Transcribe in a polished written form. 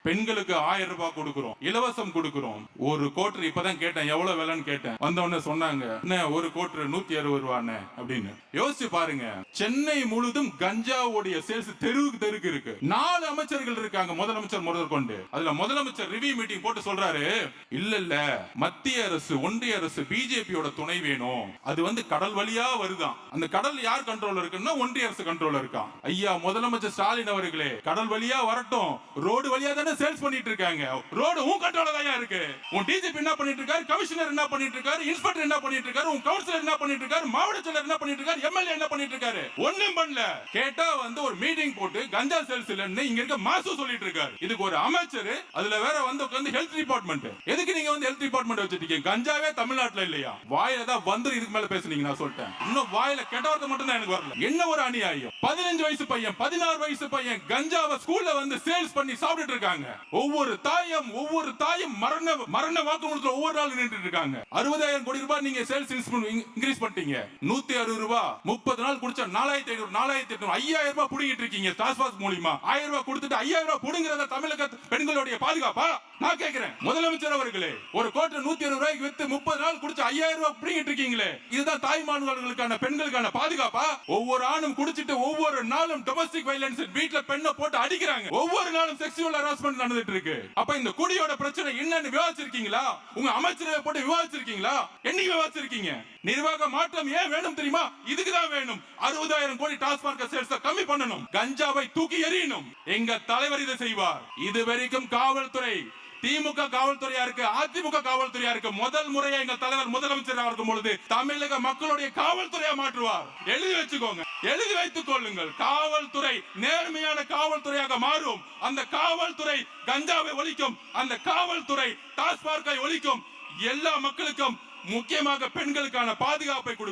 பெண்களுக்கு 1000 ரூபாய் கொடுக்கிறோம், இலவசம் கொடுக்கிறோம். ஒரு கோட்டர் இப்பதான் கேட்டேன், எவ்வளவு விலைன்னு கேட்டேன். வந்தவொடனே சொன்னாங்க, என்ன ஒரு கோட்டர் 160 ரூபான்னு அப்படின்னு. யோசிச்சு பாருங்க, சென்னை முழுதும் கஞ்சாவுடைய சேல்ஸ் தெருவுக்கு இருக்கு. 4 அமைச்சர்கள் இருக்காங்க, முதலமைச்சர் முதற்கொண்டு. அதுல முதலமைச்சர் ரிவ்யூ மீட்டிங் போட்டு சொல்றாரு, இல்ல மத்திய அரசு, ஒன்றிய அரசு, பிஜேபியோட துணை வேணும். அது கடல் வழியா வருதான். அந்த கடல் யார் கண்ட்ரோல் இருக்குன்னா ஒன்றிய அரசு கண்ட்ரோல் இருக்கான். ஐயா முதலமைச்சர் ஸ்டாலின் அவர்களே, கடல் வழியா வரட்டும், ரோடு வழியா தானே சேல்ஸ் பண்ணிட்டு இருக்காங்க. ரோடு உன் கண்ட்ரோல்ல தான் இருக்கு. உன் டிஜிபி என்ன பண்ணிட்டு இருக்காரு, கமிஷனர் என்ன பண்ணிட்டு இருக்காரு, இன்ஸ்பெக்டர் என்ன பண்ணிட்டு இருக்காரு, உன் கவுன்சிலர் என்ன பண்ணிட்டு இருக்காரு, மாவட்ட செயலர் என்ன பண்ணிட்டு இருக்காரு, எம்எல்ஏ என்ன பண்ணிட்டு இருக்காரு, ஒண்ணும் பண்ணல. கேட்டா ஒரு மீட்டிங் போட்டு கஞ்சா சேல்ஸ் இல்லன்னு இங்க இருக்க மாசு சொல்லிட்டு இருக்காரு. இதுக்கு ஒரு அமைச்சர், அதுல வேற உட்கார்ந்து ஹெல்த் டிபார்ட்மெண்ட். எதுக்கு நீங்க ஹெல்த் டிபார்ட்மெண்ட் வச்சிருக்கீங்க? கஞ்சாவே தமிழ்நாட்டுல இல்லையா? வாயில தான் இதுக்கு மேல பேசுனீங்க. நான் சொல்லிட்டேன், இன்னும் வாயில கெட்ட வார்த்தை மட்டும் தான் எனக்கு வரல. என்ன ஒரு அநியாயம். 15 வயசு பையன், 16 வயசு பையன் கஞ்சாவை ஸ்கூல்ல சேல்ஸ் பண்ணி சாப்பிட்டுட்டு இருக்காங்க. ஒவ்வொரு தாயும் மரண வாக்குமூலத்துல ஒவ்வொரு நாள் நின்றுட்டு இருக்காங்க. 60,000 கோடி ரூபாய் நீங்க சேல்ஸ் இன்கிரீஸ் பண்ணிட்டீங்க. 160 ரூபாய் 30 நாள் குடிச்சா 4,500, 4,800, 5,000 ரூபாய் புடிங்கிட்டு இருக்கீங்க. டாஸ்மாக் மூலமா 1000 ரூபாய் கொடுத்துட்டு 5,000 ரூபாய் புடுங்கறத தமிழக பெண்களுடைய பாதுகாப்பா? நான் கேக்குறேன் முதலமைச்சர் அவர்களே, ஒரு கோட்டை 160 ரூபாய்க்கு வித்து 30 நாள் குடிச்சு 5,000 ரூபாய் புடிங்கிட்டு இருக்கீங்களே, இதுதான் தாய்மார்களுக்கான பெண்களுக்கான பாதுகாப்பா? ஒவ்வொரு ஆணும் குடிச்சிட்டு ஒவ்வொரு நாளும் டொமஸ்டிக் வயலன்ஸ், வீட்ல பெண்ணை போட்டு அடிக்கிறாங்க. ஒவ்வொரு நாளும் செக்சுவல் ஹராஸ்மென்ட் நடந்துட்டு இருக்கு. அப்ப இந்த குடியோட பிரச்சனை என்னன்னு விவாதிச்சிருக்கீங்களா? உங்க அமைச்சரவை போட்டு விவாதிச்சிருக்கீங்களா? என்னைக்கு விவாதிச்சிருக்கீங்க? நிர்வாக மாற்றம் ஏன் வேணும் தெரியுமா? இதுக்கு தான் வேணும். 60,000 கோடி டாஸ்மாக் சேல்ஸ் கம்மி பண்ணணும், கஞ்சாவை தூக்கி எறியணும். எங்க தலைவர் இதை செய்வார். இதுவரைக்கும் காவல்துறை, திமுக காவல்துறையா இருக்கு, அதிமுக காவல்துறையா இருக்கு. முதல் முறையா எங்கள் தலைவர் முதலமைச்சர் இருக்கும் பொழுது தமிழக மக்களுடைய காவல்துறையா மாற்றுவார். எழுதி வச்சுக்கோங்க, எழுதி வைத்துக் கொள்ளுங்கள். காவல்துறை நேர்மையான காவல்துறையாக மாறும். அந்த காவல்துறை கஞ்சாவை ஒழிக்கும், அந்த காவல்துறை டாஸ்மார்க்கை ஒழிக்கும். எல்லா மக்களுக்கும், முக்கியமாக பெண்களுக்கான பாதுகாப்பை கொடுக்கும்.